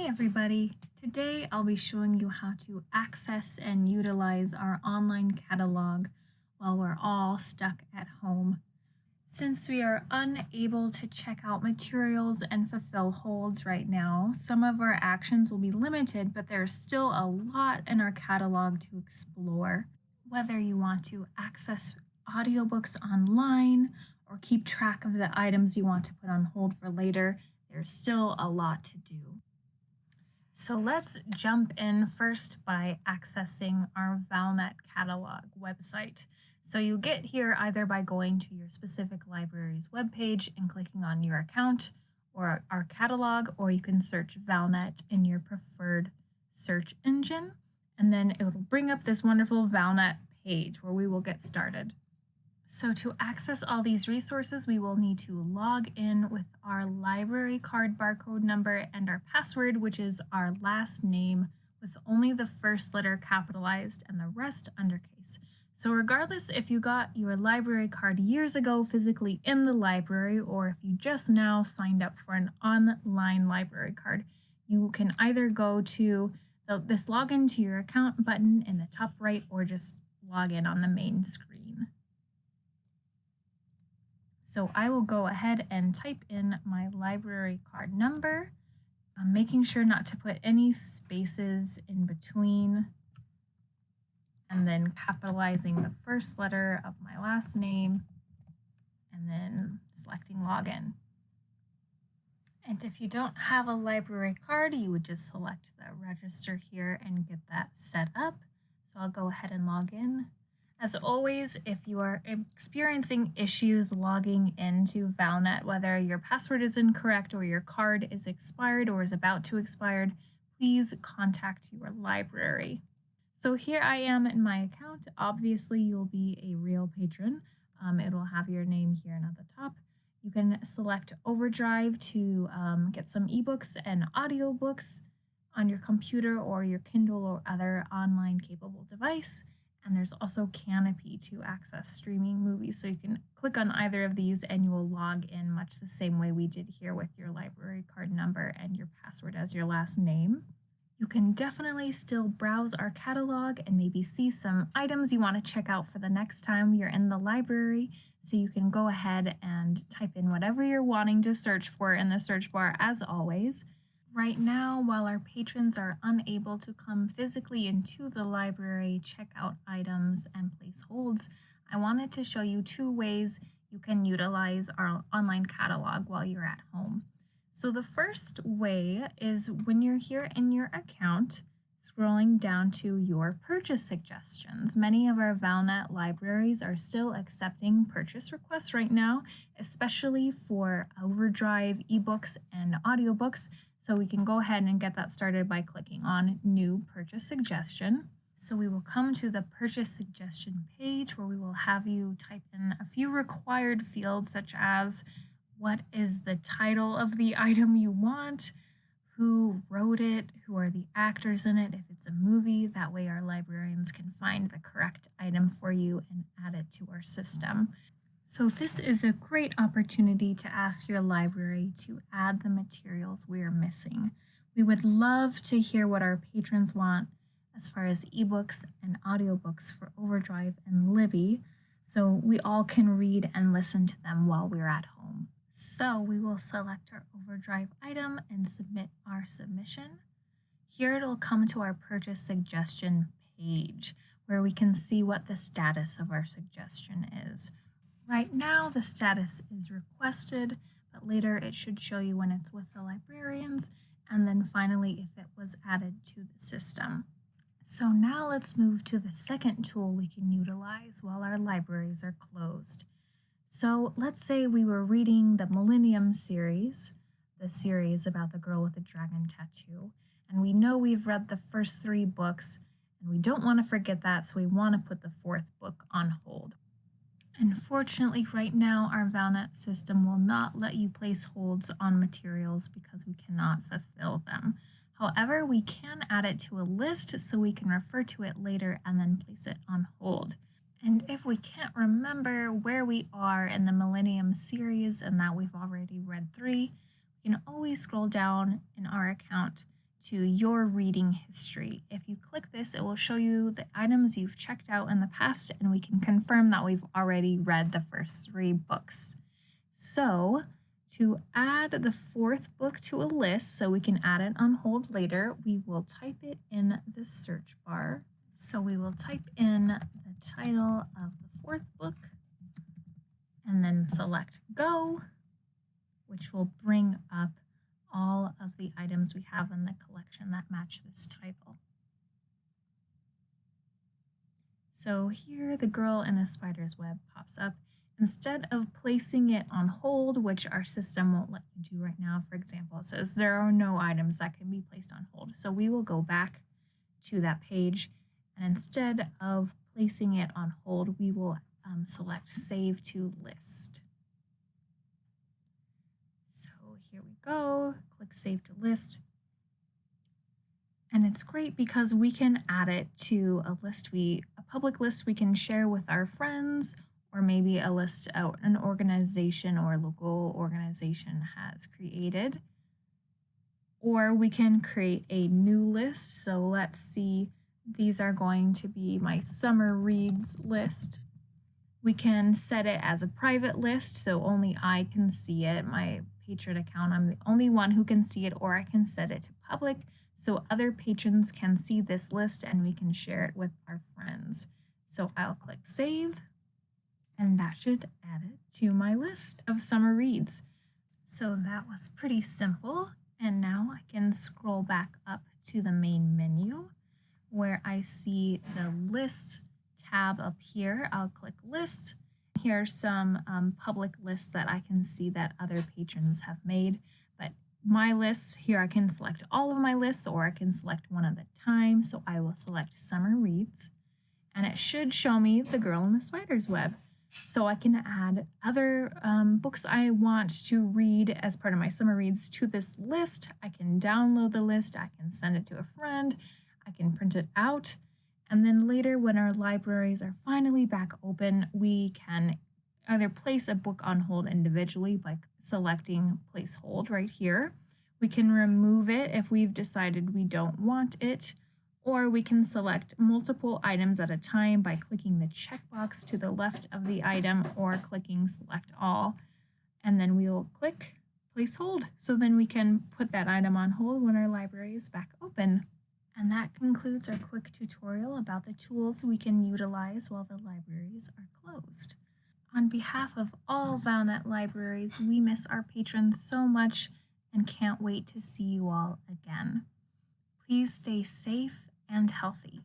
Hey everybody! Today I'll be showing you how to access and utilize our online catalog while we're all stuck at home. Since we are unable to check out materials and fulfill holds right now, some of our actions will be limited, but there's still a lot in our catalog to explore. Whether you want to access audiobooks online or keep track of the items you want to put on hold for later, there's still a lot to do. So let's jump in first by accessing our Valnet catalog website. So you get here either by going to your specific library's webpage and clicking on your account or our catalog, or you can search Valnet in your preferred search engine, and then it will bring up this wonderful Valnet page where we will get started. So to access all these resources, we will need to log in with our library card barcode number and our password, which is our last name with only the first letter capitalized and the rest undercase. So regardless if you got your library card years ago physically in the library, or if you just now signed up for an online library card, you can either go to this login to your account button in the top right, or just log in on the main screen. So I will go ahead and type in my library card number, making sure not to put any spaces in between, and then capitalizing the first letter of my last name, and then selecting login. And if you don't have a library card, you would just select the register here and get that set up. So I'll go ahead and log in. As always, if you are experiencing issues logging into Valnet, whether your password is incorrect or your card is expired or is about to expire, please contact your library. So here I am in my account. Obviously, you'll be a real patron. It will have your name here and at the top. You can select Overdrive to get some ebooks and audiobooks on your computer or your Kindle or other online capable device. And there's also Canopy to access streaming movies. So you can click on either of these and you will log in much the same way we did here with your library card number and your password as your last name. You can definitely still browse our catalog and maybe see some items you want to check out for the next time you're in the library. So you can go ahead and type in whatever you're wanting to search for in the search bar as always. Right now, while our patrons are unable to come physically into the library, check out items, and place holds, I wanted to show you two ways you can utilize our online catalog while you're at home. So the first way is when you're here in your account, scrolling down to your purchase suggestions. Many of our Valnet libraries are still accepting purchase requests right now, especially for Overdrive ebooks and audiobooks. So we can go ahead and get that started by clicking on New Purchase Suggestion. So we will come to the Purchase Suggestion page where we will have you type in a few required fields such as what is the title of the item you want, who wrote it, who are the actors in it, if it's a movie. That way our librarians can find the correct item for you and add it to our system. So this is a great opportunity to ask your library to add the materials we're missing. We would love to hear what our patrons want as far as ebooks and audiobooks for Overdrive and Libby, so we all can read and listen to them while we're at home. So we will select our Overdrive item and submit our submission. Here it'll come to our purchase suggestion page where we can see what the status of our suggestion is. Right now, the status is requested, but later it should show you when it's with the librarians, and then finally if it was added to the system. So now let's move to the second tool we can utilize while our libraries are closed. So let's say we were reading the Millennium series, the series about the girl with the dragon tattoo, and we know we've read the first 3 books, and we don't want to forget that, so we want to put the 4th book on hold. Unfortunately, right now, our Valnet system will not let you place holds on materials because we cannot fulfill them. However, we can add it to a list so we can refer to it later and then place it on hold. And if we can't remember where we are in the Millennium series and that we've already read 3, we can always scroll down in our account, to your reading history. If you click this, it will show you the items you've checked out in the past, and we can confirm that we've already read the first 3 books. So to add the 4th book to a list so we can add it on hold later, we will type it in the search bar. So we will type in the title of the 4th book and then select Go, which will bring up all of the items we have in the collection that match this title. So here the girl in the spider's web pops up. Instead of placing it on hold, which our system won't let you do right now, for example, it says there are no items that can be placed on hold. So we will go back to that page, and instead of placing it on hold, we will select Save to List. So here we go, click Save to List. And it's great because we can add it to a list, a public list we can share with our friends, or maybe a list an organization or local organization has created. Or we can create a new list. So let's see, these are going to be my summer reads list. We can set it as a private list, so only I can see it. My patron account, I'm the only one who can see it, or I can set it to public so other patrons can see this list and we can share it with our friends. So I'll click Save, and that should add it to my list of summer reads. So that was pretty simple. And now I can scroll back up to the main menu where I see the list tab up here. I'll click List. Here are some public lists that I can see that other patrons have made. But my lists, here I can select all of my lists, or I can select one at a time. So I will select Summer Reads, and it should show me The Girl in the Spider's Web. So I can add other books I want to read as part of my summer reads to this list. I can download the list, I can send it to a friend, I can print it out, and then later when our libraries are finally back open, we can either place a book on hold individually by selecting Place Hold right here. We can remove it if we've decided we don't want it, or we can select multiple items at a time by clicking the checkbox to the left of the item or clicking Select All, and then we'll click Place Hold. So then we can put that item on hold when our library is back open. And that concludes our quick tutorial about the tools we can utilize while the libraries are closed. On behalf of all Valnet libraries, we miss our patrons so much and can't wait to see you all again. Please stay safe and healthy.